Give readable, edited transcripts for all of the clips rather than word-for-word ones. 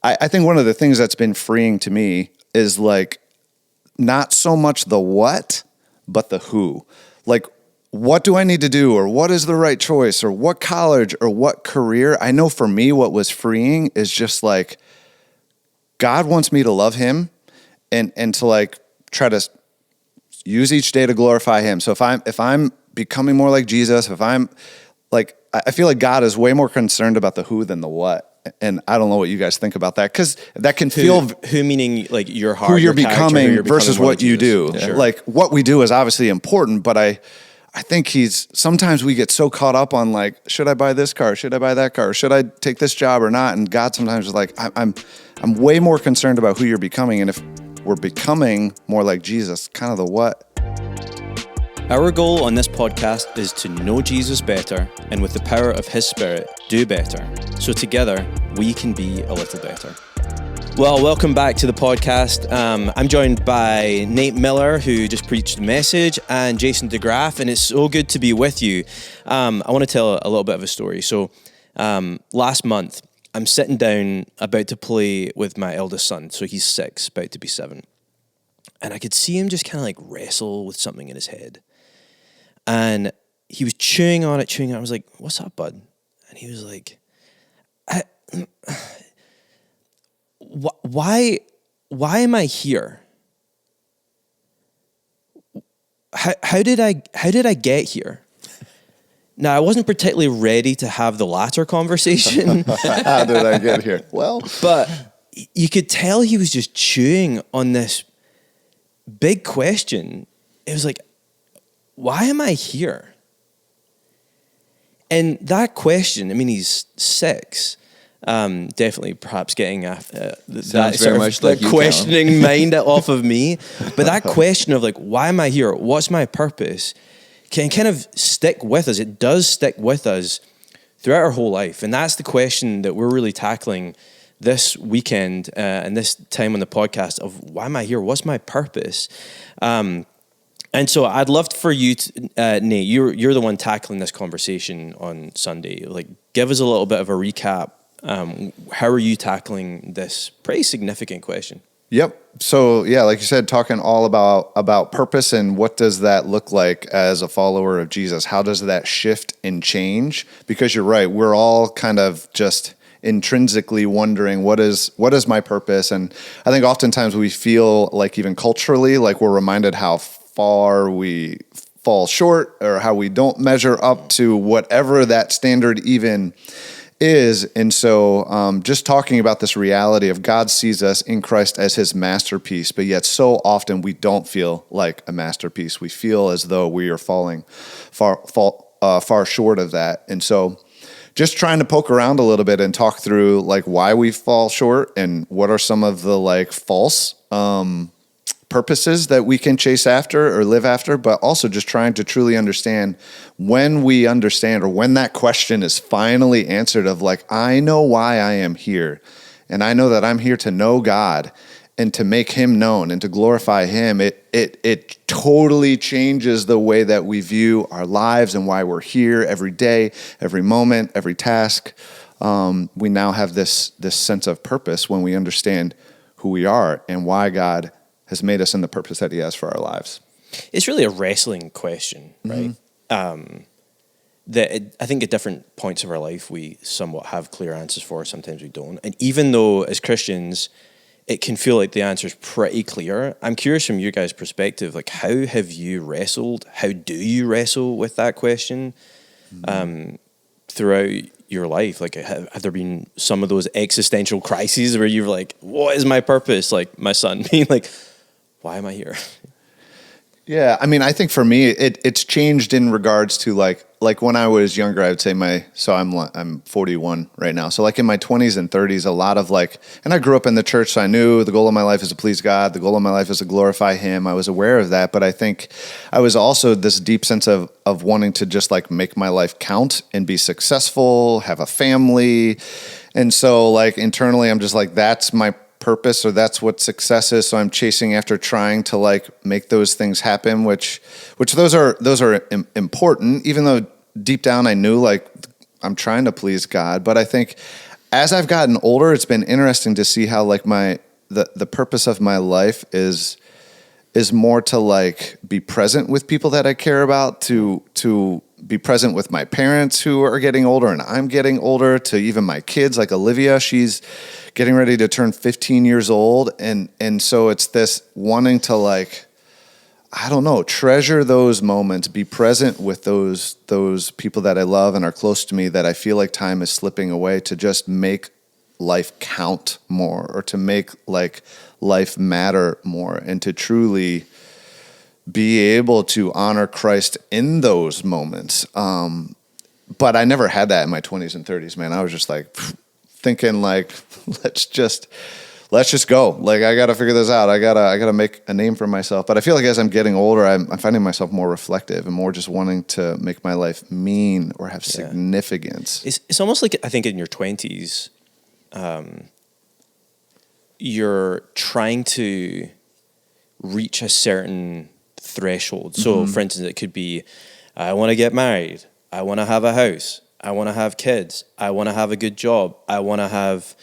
I think one of the things that's been freeing to me is like not so much the what, but the who. Like, what do I need to do, or what is the right choice, or what college, or what career? I know for me, what was freeing is just like, God wants me to love him and to like try to use each day to glorify him. So if I'm becoming more like Jesus, if I'm like, I feel like God is way more concerned about the who than the what. And I don't know what you guys think about that, because that can feel who meaning like your heart, who you're your character, becoming who you're versus becoming what you do. Yeah. Sure. Like what we do is obviously important, but I think sometimes we get so caught up on like, should I buy this car? Should I buy that car? Should I take this job or not? And God sometimes is like, I'm way more concerned about who you're becoming. And if we're becoming more like Jesus, kind of the what. Our goal on this podcast is to know Jesus better, and with the power of his Spirit, do better. So together, we can be a little better. Well, welcome back to the podcast. I'm joined by Nate Miller, who just preached the message, and Jason DeGraff, and it's so good to be with you. I want to tell a little bit of a story. So last month, I'm sitting down about to play with my eldest son. So he's 6, about to be 7. And I could see him just kind of like wrestle with something in his head. And he was chewing on it. I was like, what's up, bud? And he was like, why am I here? How did I get here? Now, I wasn't particularly ready to have the latter conversation. How did I get here? Well, but you could tell he was just chewing on this big question. It was like, why am I here? And that question, I mean, he's 6. Definitely perhaps getting that very much like you, questioning mind off of me. But that question of like, why am I here? What's my purpose? Can kind of stick with us. It does stick with us throughout our whole life. And that's the question that we're really tackling this weekend and this time on the podcast of why am I here? What's my purpose? And so I'd love for you to, Nate, you're the one tackling this conversation on Sunday. Like, give us a little bit of a recap. How are you tackling this pretty significant question? Yep. So yeah, like you said, talking all about purpose and what does that look like as a follower of Jesus? How does that shift and change? Because you're right, we're all kind of just intrinsically wondering what is my purpose? And I think oftentimes we feel like even culturally, like we're reminded how far we fall short or how we don't measure up to whatever that standard even is. And so just talking about this reality of God sees us in Christ as his masterpiece, but yet so often we don't feel like a masterpiece. We feel as though we are falling far short of that. And so just trying to poke around a little bit and talk through like why we fall short and what are some of the like false purposes that we can chase after or live after, but also just trying to truly understand when we understand or when that question is finally answered of like, I know why I am here. And I know that I'm here to know God and to make him known and to glorify him. It totally changes the way that we view our lives and why we're here every day, every moment, every task. We now have this sense of purpose when we understand who we are and why God has made us in the purpose that he has for our lives. It's really a wrestling question, right? Mm-hmm. I think at different points of our life, we somewhat have clear answers for, sometimes we don't. And even though as Christians, it can feel like the answer is pretty clear, I'm curious from your guys' perspective, like how have you wrestled? How do you wrestle with that question throughout your life? Like, have there been some of those existential crises where you're like, what is my purpose? Like my son being like, why am I here? Yeah, I mean, I think for me, it's changed in regards to like when I was younger, I would say I'm 41 right now. So like in my 20s and 30s, a lot of like, and I grew up in the church, so I knew the goal of my life is to please God. The goal of my life is to glorify him. I was aware of that, but I think I was also this deep sense of wanting to just like make my life count and be successful, have a family. And so like internally, I'm just like, that's my purpose, or that's what success is. So I'm chasing after trying to like make those things happen, which those are important, even though deep down I knew like I'm trying to please God. But I think as I've gotten older, it's been interesting to see how like the purpose of my life is more to like be present with people that I care about, to be present with my parents who are getting older and I'm getting older, to even my kids, like Olivia, she's getting ready to turn 15 years old. And so it's this wanting to like, I don't know, treasure those moments, be present with those people that I love and are close to me, that I feel like time is slipping away, to just make life count more, or to make like life matter more, and to truly be able to honor Christ in those moments. But I never had that in my 20s and 30s, man. I was just like thinking like, let's just go. Like, I got to figure this out. I gotta make a name for myself. But I feel like as I'm getting older, I'm finding myself more reflective and more just wanting to make my life mean or have significance. It's almost like, I think in your 20s, you're trying to reach a certain threshold. So, for instance, it could be, I want to get married. I want to have a house. I want to have kids. I want to have a good job. I want to have,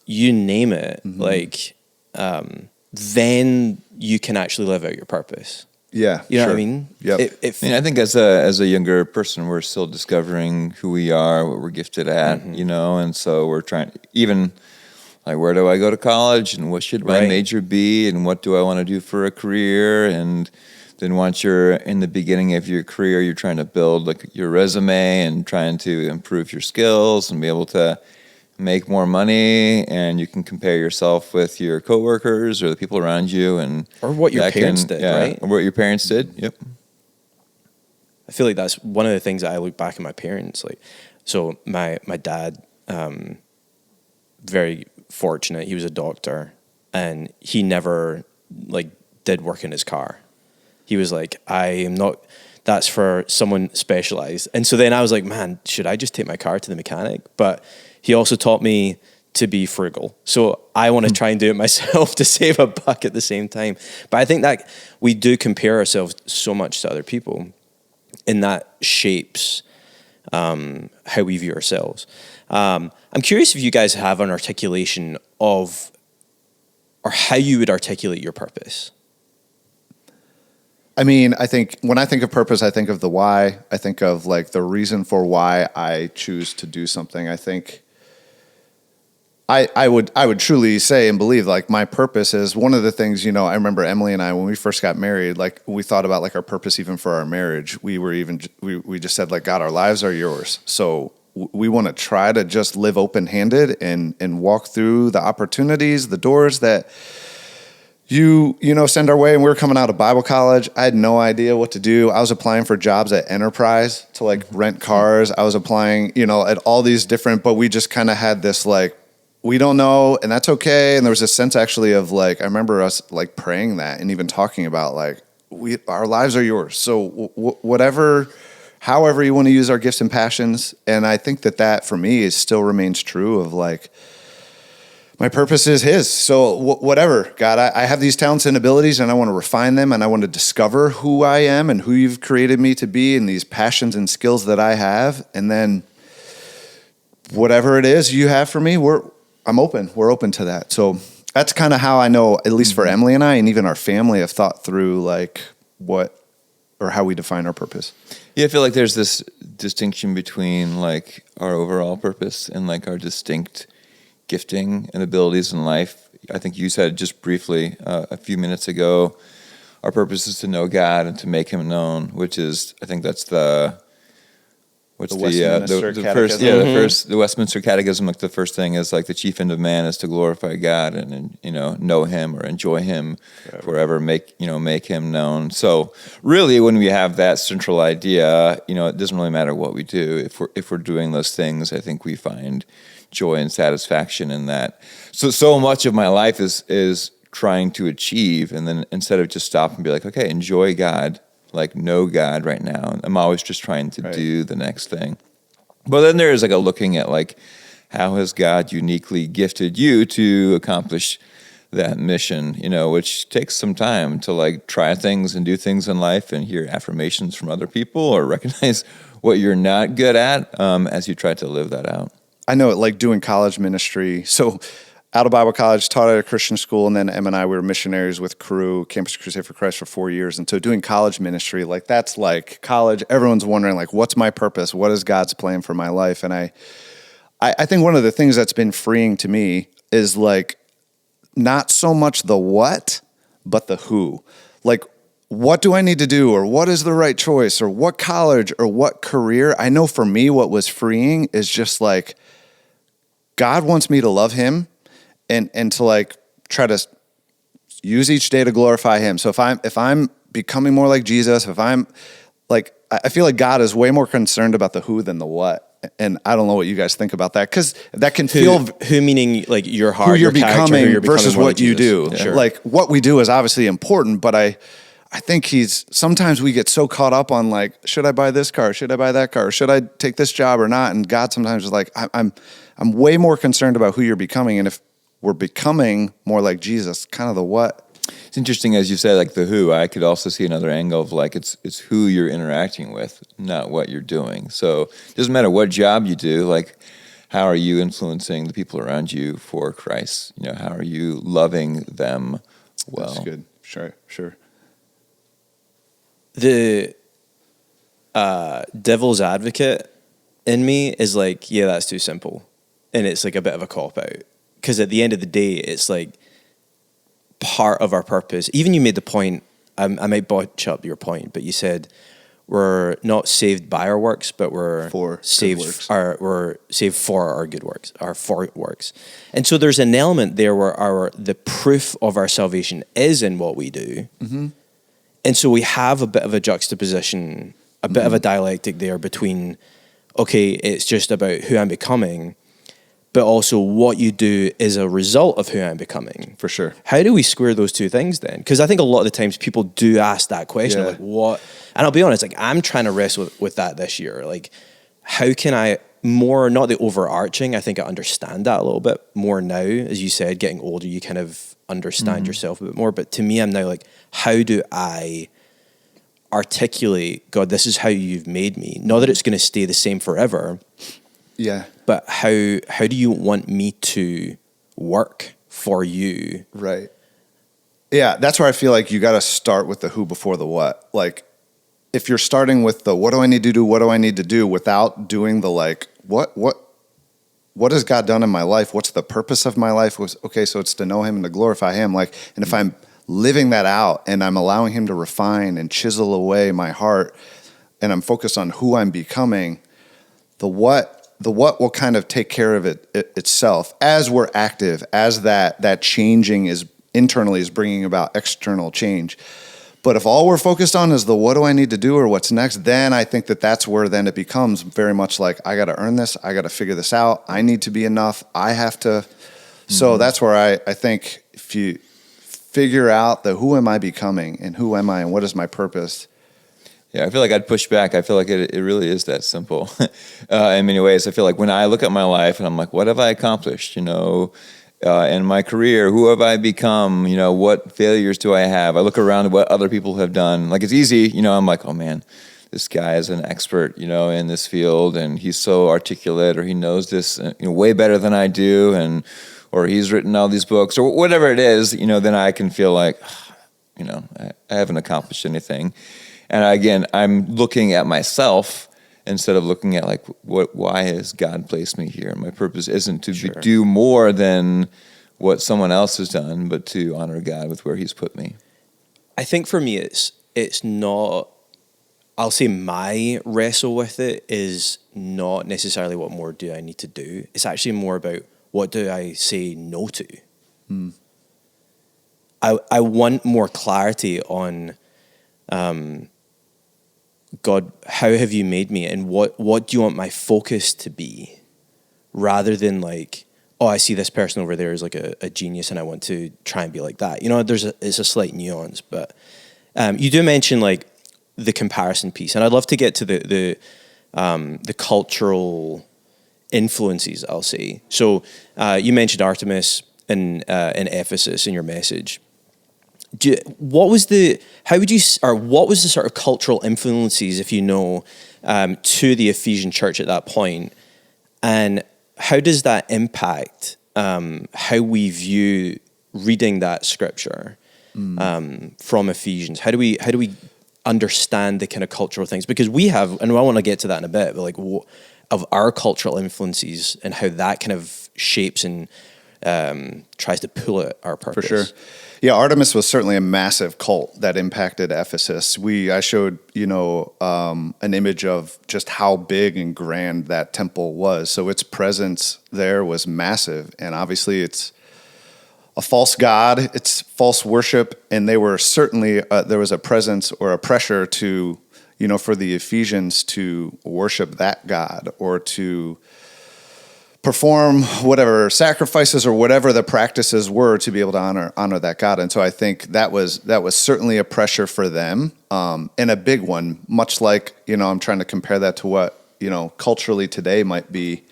you name it. Like, then you can actually live out your purpose. Yeah, you know what I mean? Yep. I think as a younger person, we're still discovering who we are, what we're gifted at, and so we're trying, even like, where do I go to college, and what should my major be, and what do I want to do for a career? And then once you're in the beginning of your career, you're trying to build like your resume and trying to improve your skills and be able to make more money, and you can compare yourself with your coworkers or the people around you, or what your parents did, right? Or what your parents did. Yep. I feel like that's one of the things that I look back at my parents. Like, so my dad, very fortunate. He was a doctor, and he never like did work in his car. He was like, I am not. That's for someone specialized. And so then I was like, man, should I just take my car to the mechanic? But he also taught me to be frugal. So I want to try and do it myself to save a buck at the same time. But I think that we do compare ourselves so much to other people, and that shapes how we view ourselves. I'm curious if you guys have an articulation of, or how you would articulate your purpose. I mean, I think when I think of purpose, I think of the why. I think of like the reason for why I choose to do something. I think I would truly say and believe like my purpose is one of the things, I remember Emily and I, when we first got married, like we thought about like our purpose even for our marriage. We just said like, God, our lives are yours. So we want to try to just live open-handed and walk through the opportunities, the doors that you send our way. And we were coming out of Bible college. I had no idea what to do. I was applying for jobs at Enterprise to like rent cars. I was applying, at all these different, but we just kind of had this like, we don't know, and that's okay. And there was a sense actually of like, I remember us like praying that and even talking about like, our lives are yours. So however you want to use our gifts and passions. And I think that for me still remains true of like, my purpose is his. So whatever, God, I have these talents and abilities, and I want to refine them, and I want to discover who I am and who you've created me to be, and these passions and skills that I have. And then whatever it is you have for me, I'm open. We're open to that. So that's kind of how I know, at least for Emily and I, and even our family, have thought through like how we define our purpose. Yeah, I feel like there's this distinction between like our overall purpose and like our distinct gifting and abilities in life. I think you said just briefly a few minutes ago, our purpose is to know God and to make him known, which is, I think that's the Westminster first, the Westminster Catechism. Like the first thing is like the chief end of man is to glorify God and know him or enjoy him forever, make him known. So really, when we have that central idea, it doesn't really matter what we do. If we're doing those things, I think we find joy and satisfaction in that. So much of my life is trying to achieve, and then instead of just stop and be like, okay, enjoy God, like know God right now. I'm always just trying to do the next thing. But then there is like a looking at like, how has God uniquely gifted you to accomplish that mission, which takes some time to like try things and do things in life and hear affirmations from other people or recognize what you're not good at as you try to live that out. I know it, like doing college ministry. So out of Bible college, taught at a Christian school, and then Em and I, we were missionaries with Cru, Campus Crusade for Christ for 4 years. And so doing college ministry, like that's like college, everyone's wondering like, what's my purpose? What is God's plan for my life? And I think one of the things that's been freeing to me is like not so much the what, but the who. Like, what do I need to do, or what is the right choice, or what college, or what career? I know for me, what was freeing is just like, God wants me to love him and to like try to use each day to glorify him. So if I'm becoming more like Jesus, if I'm like, I feel like God is way more concerned about the who than the what. And I don't know what you guys think about that, because that can feel who meaning like your heart, who you're your character, becoming who you're versus more what like you Jesus. do. Yeah. Sure. Like what we do is obviously important, but I think sometimes we get so caught up on like, should I buy this car? Should I buy that car? Should I take this job or not? And God sometimes is like, I'm way more concerned about who you're becoming. And if we're becoming more like Jesus, kind of the what. It's interesting, as you said, like the who. I could also see another angle of like it's who you're interacting with, not what you're doing. So it doesn't matter what job you do, like how are you influencing the people around you for Christ? You know, how are you loving them well? That's good. Sure. The devil's advocate in me is like, yeah, that's too simple. And it's like a bit of a cop-out. Because at the end of the day, it's like part of our purpose. Even you made the point, I might botch up your point, but you said we're not saved by our works, but we're saved for our good works, our for works. And so there's an element there where the proof of our salvation is in what we do. Mm-hmm. And so we have a bit of a juxtaposition, a bit of a dialectic there between, okay, it's just about who I'm becoming, but also what you do is a result of who I'm becoming. For sure. How do we square those two things then? Because I think a lot of the times people do ask that question, like what? And I'll be honest, like I'm trying to wrestle with that this year. Like, how can I more, not the overarching, I think I understand that a little bit more now. As you said, getting older, you kind of understand yourself a bit more. But to me, I'm now like, how do I articulate, God, this is how you've made me? Not that it's going to stay the same forever. Yeah. But how do you want me to work for you? Right. Yeah, that's where I feel like you got to start with the who before the what. Like, if you're starting with the what do I need to do, what do I need to do, without doing the like, what has God done in my life? What's the purpose of my life? Okay, so it's to know him and to glorify him. Like, and if I'm living that out and I'm allowing him to refine and chisel away my heart, and I'm focused on who I'm becoming, the what will kind of take care of itself as we're active, as that changing is internally is bringing about external change. But if all we're focused on is the what do I need to do or what's next, then I think that's where then it becomes very much like, I got to earn this. I got to figure this out. I need to be enough. I have to. So that's where I think if you figure out the who am I becoming and who am I and what is my purpose. Yeah, I feel like I'd push back. I feel like it really is that simple in many ways. I feel like when I look at my life and I'm like, what have I accomplished, in my career? Who have I become? What failures do I have? I look around at what other people have done. Like, it's easy, I'm like, oh man, this guy is an expert, in this field, and he's so articulate, or he knows this way better than I do, or he's written all these books, or whatever it is, then I can feel like, I haven't accomplished anything. And again, I'm looking at myself instead of looking at like, why has God placed me here? My purpose isn't to do more than what someone else has done, but to honor God with where he's put me. I think for me, it's not, I'll say my wrestle with it is not necessarily what more do I need to do. It's actually more about what do I say no to? I want more clarity on, God, how have you made me, and what do you want my focus to be, rather than like, oh, I see this person over there as like a genius and I want to try and be like that. It's a slight nuance, but you do mention like the comparison piece, and I'd love to get to the cultural influences, I'll say. So you mentioned Artemis in Ephesus in your message. What was the sort of cultural influences, if to the Ephesian church at that point, and how does that impact how we view reading that scripture from Ephesians? How do we understand the kind of cultural things? Because we have, and I want to get to that in a bit, but like of our cultural influences and how that kind of shapes and tries to pull at our purpose. For sure. Yeah, Artemis was certainly a massive cult that impacted Ephesus. I showed, an image of just how big and grand that temple was. So its presence there was massive. And obviously it's a false god, it's false worship. And they were certainly, there was a presence or a pressure to, for the Ephesians to worship that god or to perform whatever sacrifices or whatever the practices were to be able to honor that God. And so I think that was certainly a pressure for them, and a big one, much like, I'm trying to compare that to what, culturally today might be.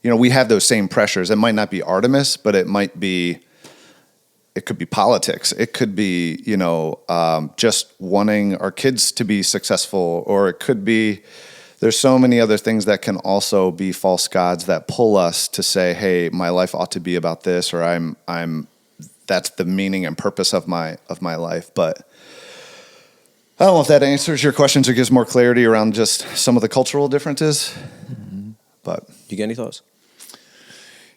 We have those same pressures. It might not be Artemis, but it could be politics. It could be, just wanting our kids to be successful, or it could be, there's so many other things that can also be false gods that pull us to say, hey, my life ought to be about this, or that's the meaning and purpose of my life. But I don't know if that answers your questions or gives more clarity around just some of the cultural differences. Mm-hmm. But you get any thoughts?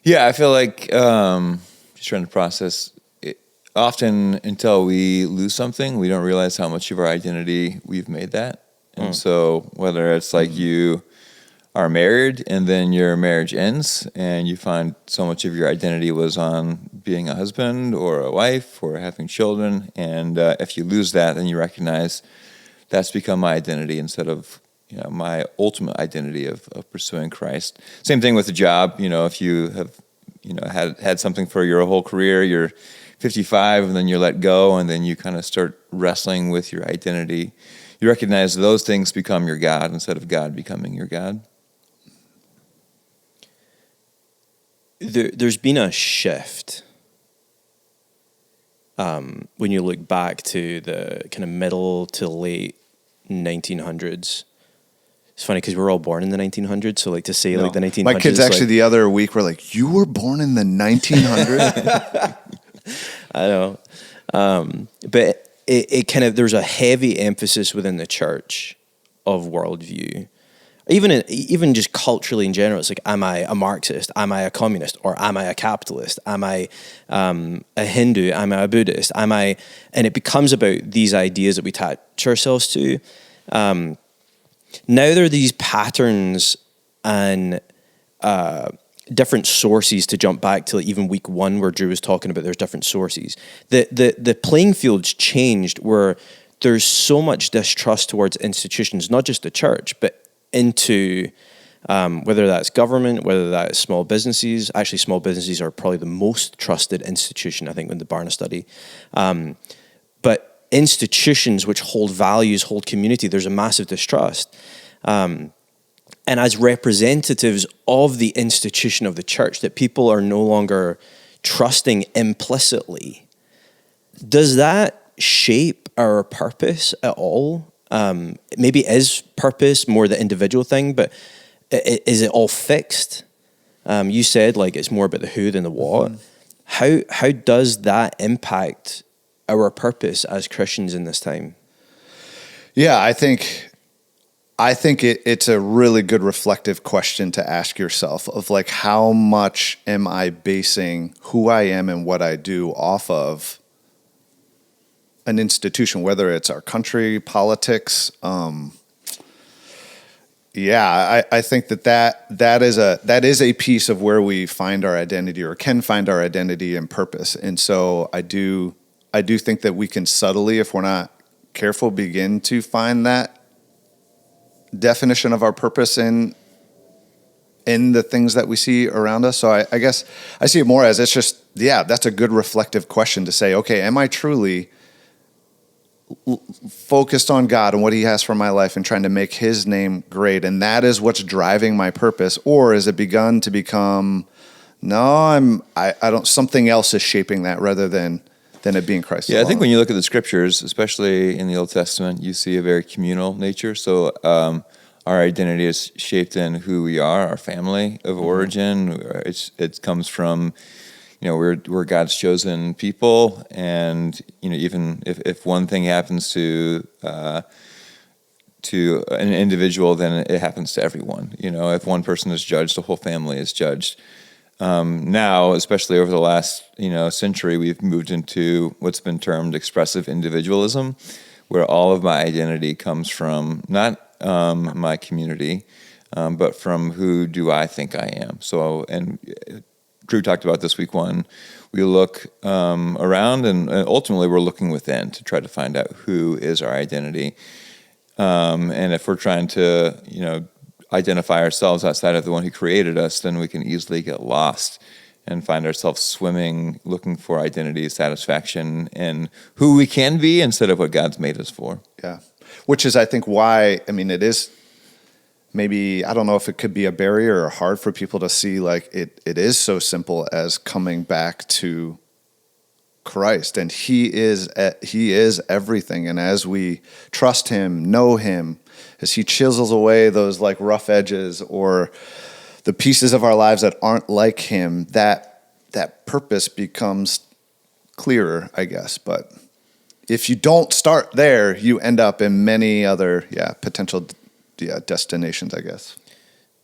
Yeah, I feel like just trying to process it. Often until we lose something, we don't realize how much of our identity we've made that. And so whether it's like you are married and then your marriage ends and you find so much of your identity was on being a husband or a wife or having children, and if you lose that, then you recognize that's become my identity instead of my ultimate identity of pursuing Christ. Same thing with a job. If you have had something for your whole career, you're 55 and then you're let go, and then you kind of start wrestling with your identity. You recognize those things become your God instead of God becoming your God. There's been a shift when you look back to the kind of middle to late 1900s. It's funny because we're all born in the 1900s, so like to say like the 1900s. My kids actually the other week were like, "You were born in the 1900s?" I know, but. It kind of, there's a heavy emphasis within the church of worldview, even just culturally in general. It's like, am I a Marxist? Am I a communist? Or am I a capitalist? Am I a Hindu? Am I a Buddhist? And it becomes about these ideas that we attach ourselves to. Now there are these patterns and different sources to jump back to, like even week 1 where Drew was talking about there's different sources. The playing field's changed where there's so much distrust towards institutions, not just the church, but into whether that's government, whether that's small businesses. Actually, small businesses are probably the most trusted institution, I think, in the Barna study. But institutions which hold values, hold community, there's a massive distrust. And as representatives of the institution of the church, that people are no longer trusting implicitly. Does that shape our purpose at all? Maybe it is purpose more the individual thing, but is it all fixed? You said like it's more about the who than the what. How does that impact our purpose as Christians in this time? Yeah, I think it's a really good reflective question to ask yourself of like, how much am I basing who I am and what I do off of an institution, whether it's our country, politics. I think that is a piece of where we find our identity or can find our identity and purpose. And so I do think that we can subtly, if we're not careful, begin to find that definition of our purpose in the things that we see around us. So I guess I see it more as it's just, that's a good reflective question to say, okay, am I truly focused on God and what he has for my life and trying to make his name great? And that is what's driving my purpose. Or has it begun to become, something else is shaping that rather than it being Christ alone. I think when you look at the scriptures, especially in the Old Testament, you see a very communal nature. So our identity is shaped in who we are, our family of origin. It comes from, we're God's chosen people, and even if one thing happens to an individual, then it happens to everyone. If one person is judged, the whole family is judged. Now, especially over the last century, we've moved into what's been termed expressive individualism, where all of my identity comes from not my community, but from who do I think I am. So, and Drew talked about this week one. We look around, and ultimately we're looking within to try to find out who is our identity. And if we're trying to, identify ourselves outside of the one who created us, then we can easily get lost and find ourselves swimming, looking for identity, satisfaction, and who we can be instead of what God's made us for. Yeah. Which is, I think, why, it is maybe, I don't know if it could be a barrier or hard for people to see, like, it is so simple as coming back to Christ, and he is everything. And as we trust him, know him, as he chisels away those like rough edges or the pieces of our lives that aren't like him, that purpose becomes clearer, I guess. But if you don't start there, you end up in many other potential destinations, I guess.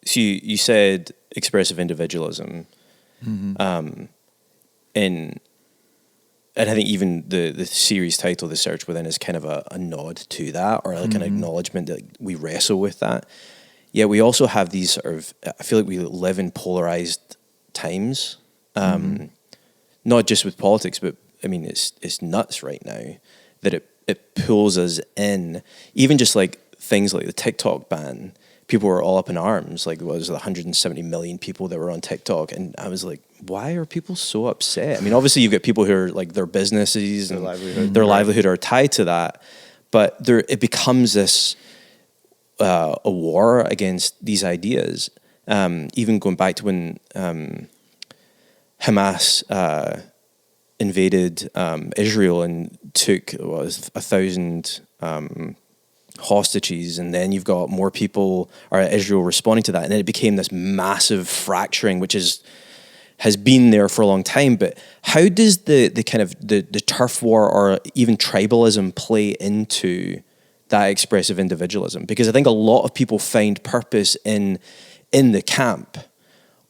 So you said expressive individualism, and I think even the series title, The Search Within, is kind of a nod to that, or like an acknowledgement that we wrestle with that. Yeah, we also have these sort of, I feel like we live in polarized times, not just with politics, but it's nuts right now that it pulls us in. Even just like things like the TikTok ban, people were all up in arms. Like, was 170 million people that were on TikTok, and I was like, why are people so upset? Obviously you've got people who are like, their businesses and their livelihood are tied to that, but it becomes this a war against these ideas. Even going back to when Hamas invaded Israel and took 1,000 hostages, and then you've got more people, or Israel, responding to that, and then it became this massive fracturing, which has been there for a long time. But how does the kind of the turf war or even tribalism play into that expressive individualism? Because I think a lot of people find purpose in the camp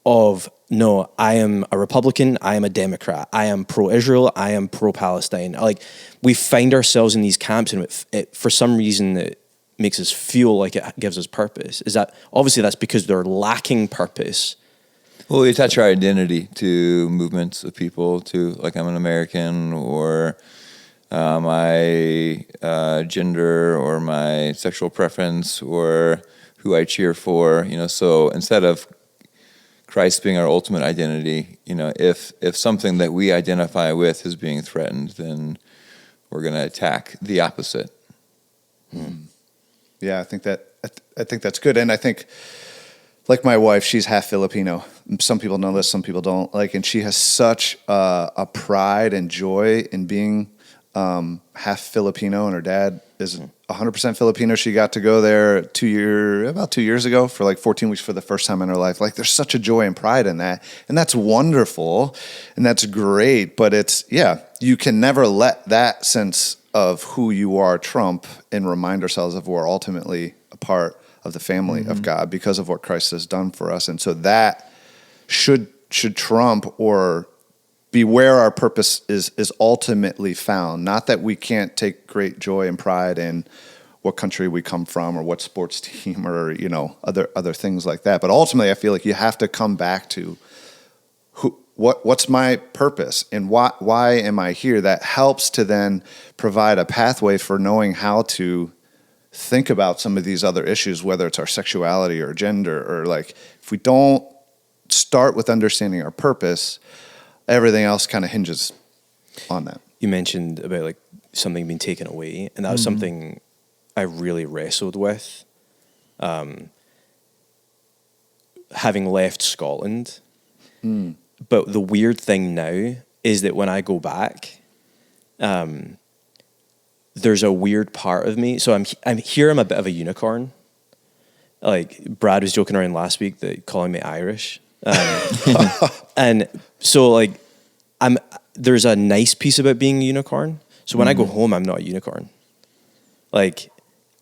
of, no, I am a Republican, I am a Democrat, I am pro-Israel, I am pro-Palestine. Like, we find ourselves in these camps, and it for some reason it makes us feel like it gives us purpose. Is that, obviously that's because they're lacking purpose. Well, we attach our identity to movements of people, to, like, I'm an American, or my gender, or my sexual preference, or who I cheer for. So instead of Christ being our ultimate identity, if something that we identify with is being threatened, then we're going to attack the opposite. Yeah, I think that's good. And I think, like my wife, she's half Filipino. Some people know this, some people don't. And she has such a pride and joy in being half Filipino, and her dad is 100% Filipino. She got to go there about 2 years ago for like 14 weeks for the first time in her life. Like, there's such a joy and pride in that, and that's wonderful, and that's great. But you can never let that sense of who you are trump and remind ourselves of we're ultimately a part of the family of God because of what Christ has done for us. And so that should trump or be where our purpose is ultimately found. Not that we can't take great joy and pride in what country we come from or what sports team or other things like that. But ultimately, I feel like you have to come back to what's my purpose and why am I here? That helps to then provide a pathway for knowing how to think about some of these other issues, whether it's our sexuality or gender, or like, if we don't start with understanding our purpose, everything else kind of hinges on that. You mentioned about like something being taken away, and that was something I really wrestled with. Having left Scotland. But the weird thing now is that when I go back, there's a weird part of me. So I'm here. I'm a bit of a unicorn. like Brad was joking around last week that calling me Irish. And so like there's a nice piece about being a unicorn. So when I go home, I'm not a unicorn. Like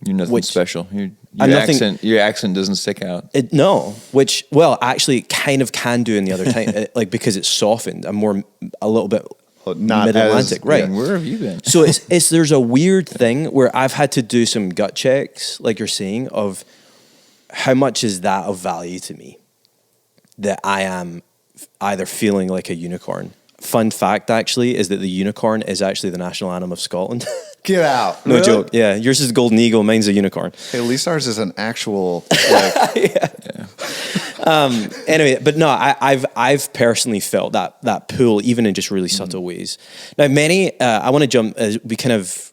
you're nothing special. Your accent doesn't stick out. Which actually it kind of can do in the other time, like because it's softened. I'm a little bit mid-Atlantic, right? Yeah, where have you been? So there's a weird thing where I've had to do some gut checks, like you're saying, of how much is that of value to me that I am either feeling like a unicorn. Fun fact, actually, is that the unicorn is actually the national animal of Scotland. Get out. No joke. Yeah, yours is golden eagle, mine's a unicorn. Hey, at least ours is an actual. Like, Anyway, but no, I've personally felt that pull, even in just really subtle ways. Now, I want to jump as we kind of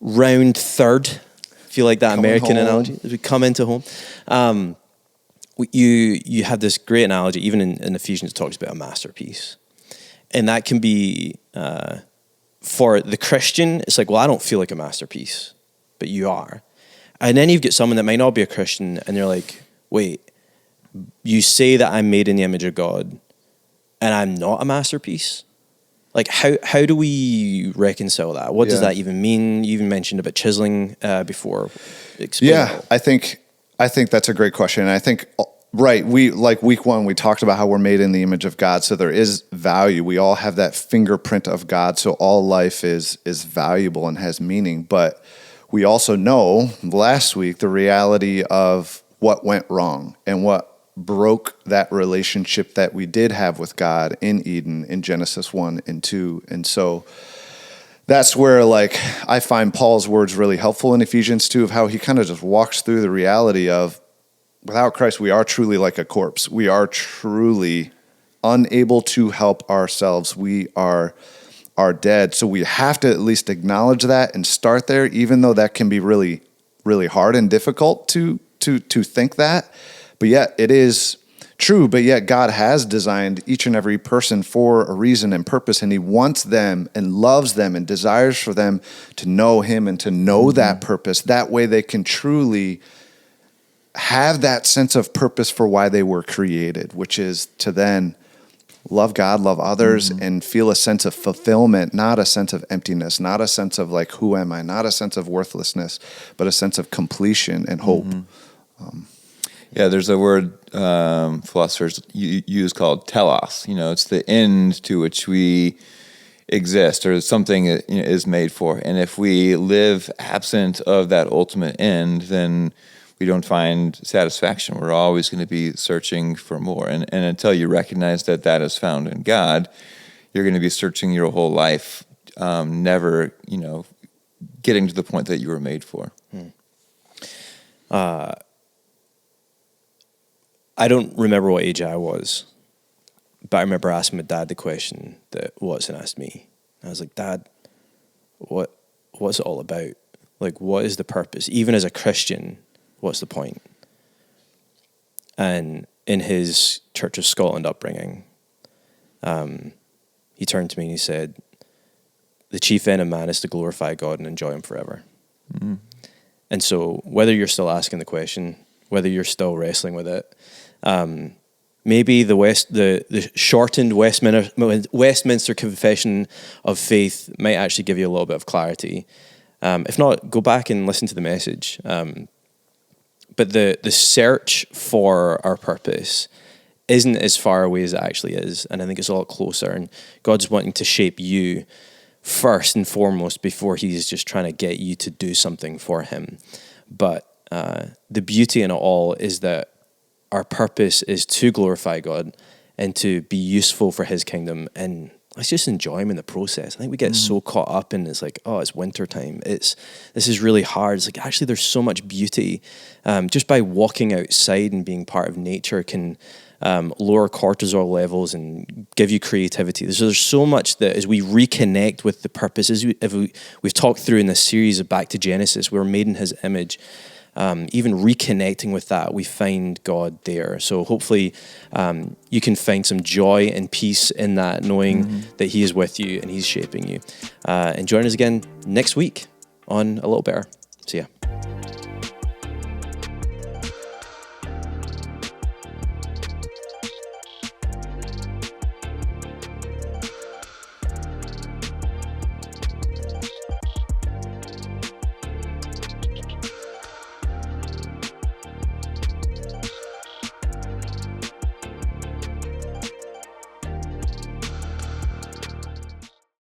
round third, if you like that American analogy, as we come into home. You have this great analogy, even in Ephesians, it talks about a masterpiece. And that can be, for the Christian, it's like, well, I don't feel like a masterpiece, but you are. And then you've got someone that might not be a Christian, and they're like, wait, you say that I'm made in the image of God, and I'm not a masterpiece? Like, how do we reconcile that? What does that even mean? You even mentioned about chiseling before. Explain that. I think that's a great question. And I think, right, we like week one, we talked about how we're made in the image of God. So there is value. We all have that fingerprint of God. So all life is valuable and has meaning. But we also know last week the reality of what went wrong and what broke that relationship that we did have with God in Eden in Genesis 1 and 2. And so that's where, like, I find Paul's words really helpful in Ephesians 2 of how he kind of just walks through the reality of without Christ, we are truly like a corpse. We are truly unable to help ourselves. We are dead. So we have to at least acknowledge that and start there, even though that can be really, really hard and difficult to think that. But yet it is true, but yet God has designed each and every person for a reason and purpose, and he wants them and loves them and desires for them to know him and to know that purpose. That way they can truly have that sense of purpose for why they were created, which is to then love God, love others, and feel a sense of fulfillment, not a sense of emptiness, not a sense of like, who am I? Not a sense of worthlessness, but a sense of completion and hope. There's a word philosophers use called telos. It's the end to which we exist, or something is made for. And if we live absent of that ultimate end, then we don't find satisfaction. We're always going to be searching for more. And until you recognize that is found in God, you're going to be searching your whole life, never, getting to the point that you were made for. I don't remember what age I was, but I remember asking my dad the question that Watson asked me. I was like, Dad, what's it all about? Like, what is the purpose? Even as a Christian, what's the point? And in his Church of Scotland upbringing, he turned to me and he said, the chief end of man is to glorify God and enjoy him forever. Mm-hmm. And so whether you're still asking the question, whether you're still wrestling with it, maybe the shortened Westminster Confession of Faith might actually give you a little bit of clarity. If not, go back and listen to the message. But the search for our purpose isn't as far away as it actually is, and I think it's a lot closer. And God's wanting to shape you first and foremost before he's just trying to get you to do something for him. But the beauty in it all is that our purpose is to glorify God and to be useful for his kingdom, and let's just enjoy him in the process. I think we get so caught up in it's like, oh, it's winter time. This is really hard. It's like, actually, there's so much beauty. Just by walking outside and being part of nature can lower cortisol levels and give you creativity. There's so much that as we reconnect with the purpose, we've talked through in this series of Back to Genesis, we're made in his image. Even reconnecting with that, we find God there. So hopefully you can find some joy and peace in that, knowing that he is with you and he's shaping you. And join us again next week on A Little Better. See ya.